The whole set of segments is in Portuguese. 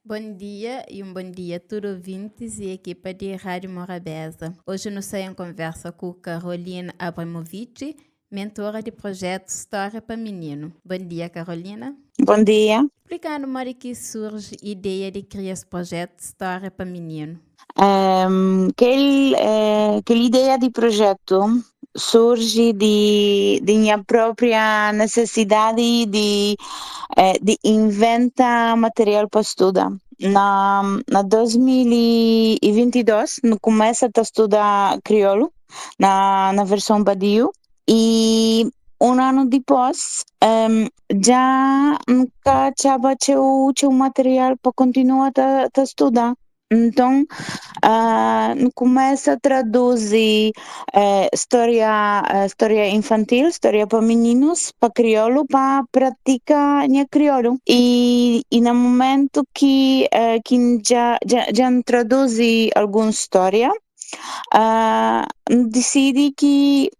Bom dia e um bom dia a todos ouvintes e equipa de Rádio Morabeza. Hoje nos saio em conversa com Carolina Abramovic, mentora de projeto História para Menino. Bom dia, Carolina. Bom dia. Explicando como é que surge a ideia de criar esse projeto História para Menino. Aquela ideia de projeto surge de minha própria necessidade de inventar material para estudar. Na 2022, no começo a estudar crioulo, na versão Badiou, e um ano depois já nunca tinha material para continuar a estudar. Então, no começo traduzir história infantil, história para meninos, para crioulo, para praticar em crioulo. E no momento que já traduzi alguma história, decidi que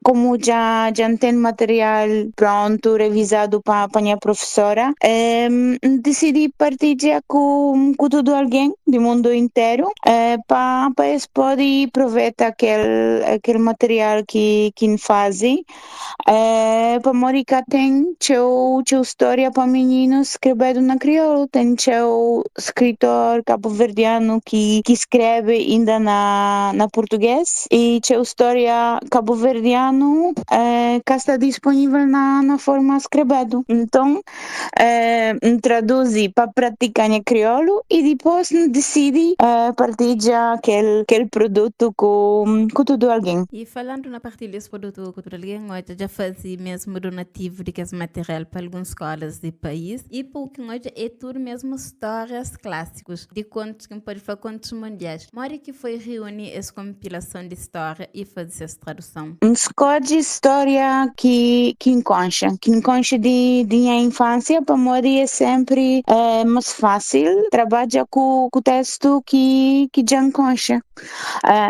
como já tem material pronto, revisado para a minha professora, decidi partilhar com todo alguém do mundo inteiro para eles poderem aproveitar aquele material que fazem. Para Morica tem seu história para meninos escrevendo na crioulo, tem seu escritor cabo-verdiano que escreve ainda na português e seu história cabo-verdiano que está disponível na forma escrevendo. Então, traduzi para praticar em crioulo e depois decidi partilhar aquele produto com todo alguém. E falando na partilha desse produto com todo alguém, hoje já fazia mesmo donativo de que esse material para algumas escolas do país e porque hoje é tudo mesmo histórias clássicos de contos que pode fazer contos mundiais. Mora que foi reunir essa compilação de história e fazer essa tradução. Escolhe história que enconcha de minha infância para mim é sempre mais fácil trabalhar com o texto que já enconcha.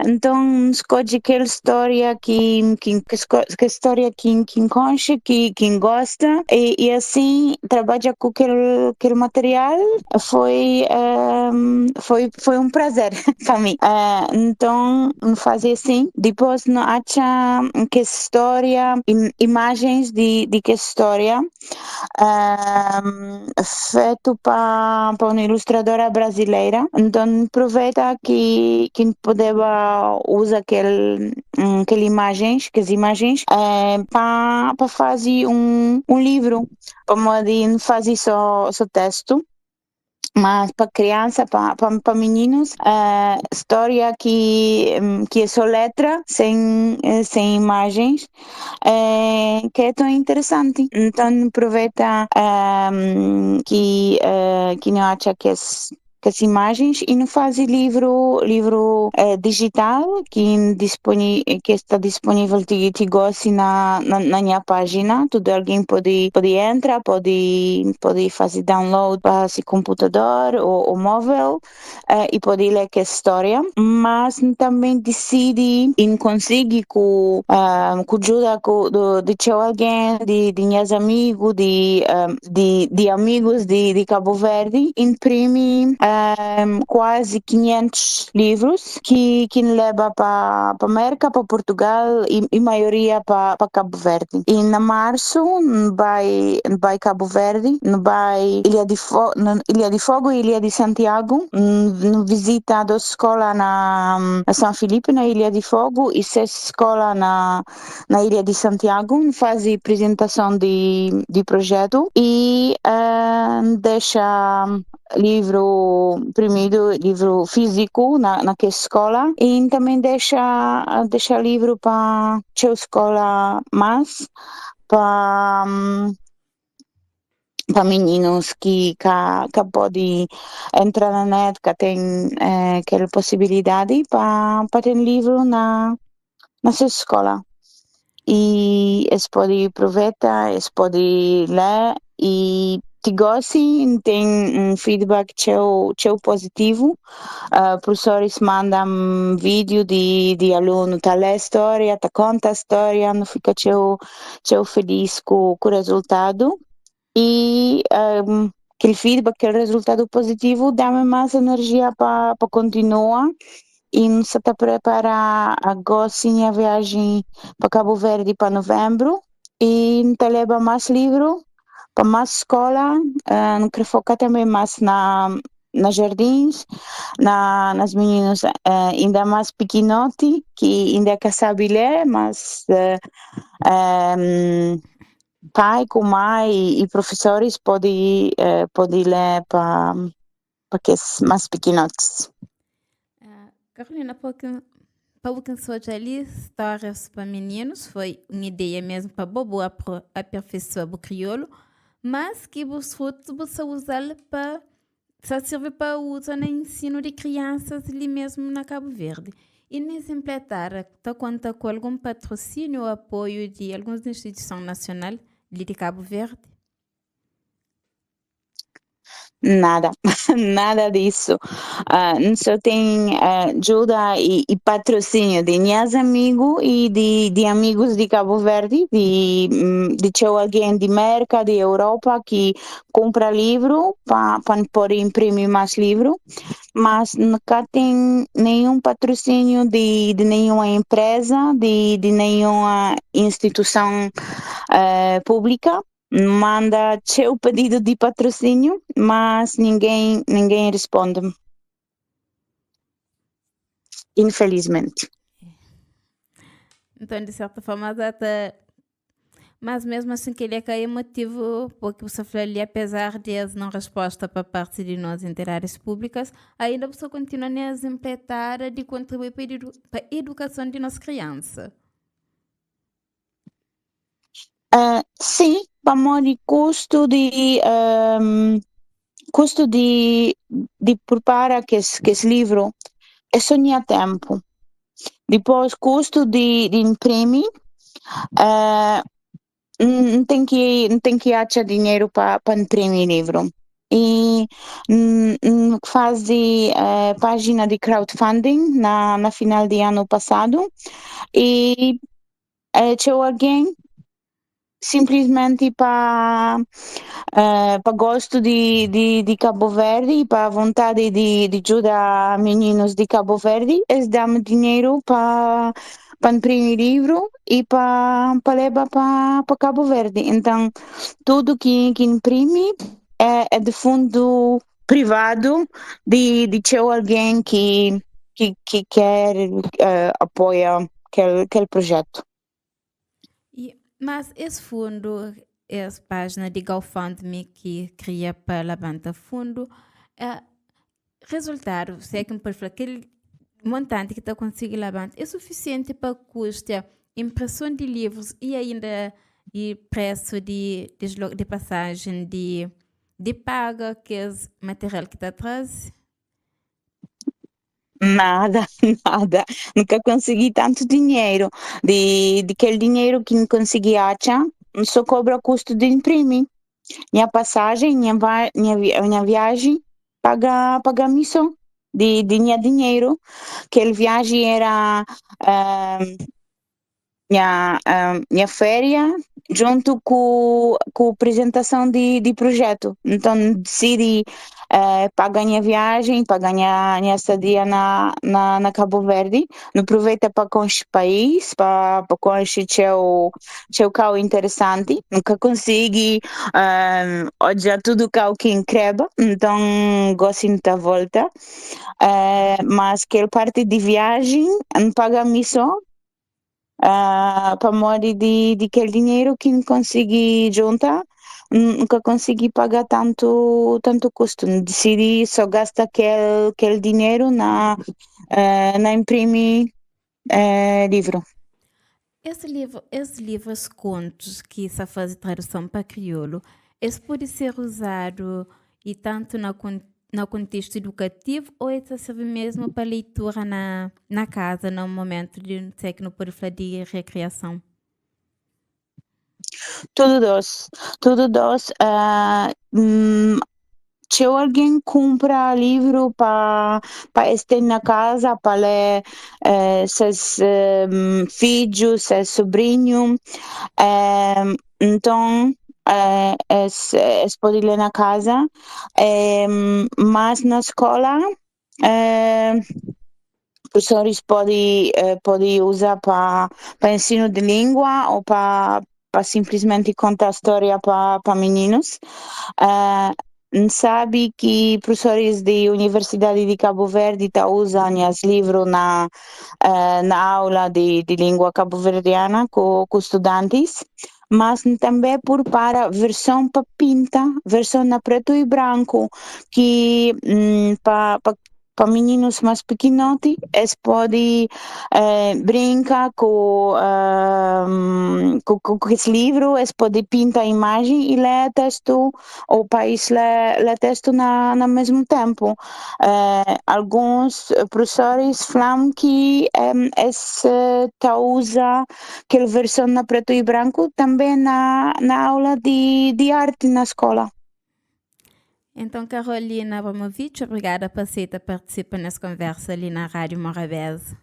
Então escolhe aquela história que história que enconcha, que gosta e assim trabalhar com aquele material foi um prazer para mim. Então fazer assim, depois não acha que história, imagens de que história feito para uma ilustradora brasileira. Então aproveita que podeva usar aquelas imagens para fazer um livro, para fazer só texto. Mas para criança, para meninos, história que é só letra, sem imagens, que é tão interessante. Então aproveita que não acha que as imagens e não faz livro digital que está disponível de gosto na minha página. Todo alguém pode entrar, pode fazer download para seu computador ou móvel e pode ler que história, mas também decide e consegue com ajuda de alguém, de meus amigos, de amigos de Cabo Verde, imprime quase 500 livros que leva para América, para Portugal e maioria para Cabo Verde. E na março vai Cabo Verde, vai Ilha de Fogo e Ilha de Santiago, visita duas escolas na São Filipe, na Ilha de Fogo, e 6 escolas na Ilha de Santiago, faz apresentação de projeto e deixa livro imprimido, livro físico naquela escola e também deixa livro para a escola mais para meninos que podem entrar na net, que tem aquela possibilidade para ter livro na sua escola. E eles podem aproveitar, eles podem ler e se gostam, tem um feedback positivo. Professores mandam vídeo de aluno tá lê a história, tá conta a história, não fica feliz com o resultado. E aquele feedback, aquele resultado positivo, dá-me mais energia para continuar. E não se está preparar agora sim a viagem para Cabo Verde para novembro. E não leva mais livro para mais escola. Não quero focar também mais nas jardins, nas meninas ainda mais pequenote, que ainda quer saber ler, mas pai, com mãe e professores podem ler para que mais pequenotes. Carolina, para o que sou ali, histórias para meninos foi uma ideia mesmo para bobo aperfeiçoar o crioulo, mas que os frutos você usar para só serve para usar no ensino de crianças ali mesmo na Cabo Verde. E nesse implementar, está conta com algum patrocínio ou apoio de alguma instituição nacional ali de Cabo Verde? Nada, nada disso. Só tem ajuda e patrocínio de meus amigos e de amigos de Cabo Verde, de ter alguém de América, de Europa que compra livro para poder imprimir mais livro, mas nunca tem nenhum patrocínio de nenhuma empresa, de nenhuma instituição pública. Manda seu pedido de patrocínio, mas ninguém responde. Infelizmente. Então, de certa forma, até. Mas mesmo assim, que ele é que é motivo, porque você falou ali, apesar de as não resposta para parte de nós em áreas públicas, ainda você continua a exemplar de contribuir para a educação de nossa criança. Sim, para de custo de preparar que esse livro é só tinha tempo. Depois, custo de imprimir, não tem que achar dinheiro para imprimir livro. E faz de página de crowdfunding na final de ano passado e tinha alguém simplesmente para gosto de Cabo Verde e para vontade de ajudar meninos de Cabo Verde, eles dão dinheiro para imprimir livro e para levar para Cabo Verde. Então, tudo que imprime é de fundo privado de ter alguém que quer apoiar aquele projeto. Mas esse fundo, essa página de GoFundMe que cria para levantar fundo, resultado, se é que me pode falar, aquele montante que está conseguindo levantar é suficiente para custear impressão de livros e ainda e preço de passagem de paga que é material que está atrás? Nada, nada. Nunca consegui tanto dinheiro. De aquele dinheiro que não consegui achar, só cobra custo de imprimir. Minha passagem, minha viagem, paga missão de minha dinheiro. Aquele viagem era minha férias junto com a apresentação de projeto. Então decidi para ganhar viagem, para ganhar minha estadia na Cabo Verde. Não aproveita para conhecer o país, para conhecer seu carro interessante. Nunca consegui odiar tudo que é incrível. Então gosto de dar volta. Mas aquela parte de viagem, não paga missão. Para morrer de aquele dinheiro que não consegui juntar, nunca consegui pagar tanto custo. Decidi só gastar aquele dinheiro na imprimir livro. Esses livros contos que se faz tradução para crioulo, esse pode ser usado e tanto no contexto educativo ou esse serve mesmo para leitura na casa, no momento de sei que não pode falar de recreação? Tudo doce. Tudo doce. Se alguém compra livro para estar na casa, para ler seus filhos, seus sobrinhos, então pode ler na casa, mas na escola professores pode usar para ensino de língua ou para simplesmente contar história para meninos. Sabe que professores de Universidade de Cabo Verde usam os livros na aula de língua cabo-verdiana com estudantes, mas também por para versão para pinta, versão na preto e branco, que para meninos mais pequenotes, eles podem brincar com esse livro, eles podem pintar a imagem e ler texto, ou país ler texto no mesmo tempo. Alguns professores falam que eles usam aquela versão na preto e branco também na aula de arte na escola. Então, Carolina Abramovich, obrigada por aceitar participar nessa conversa ali na Rádio Morabeza.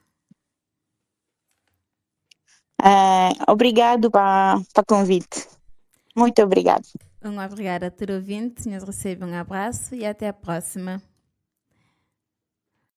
Obrigado para o convite. Muito obrigado. Obrigada a todos os ouvintes, nos recebam um abraço e até a próxima.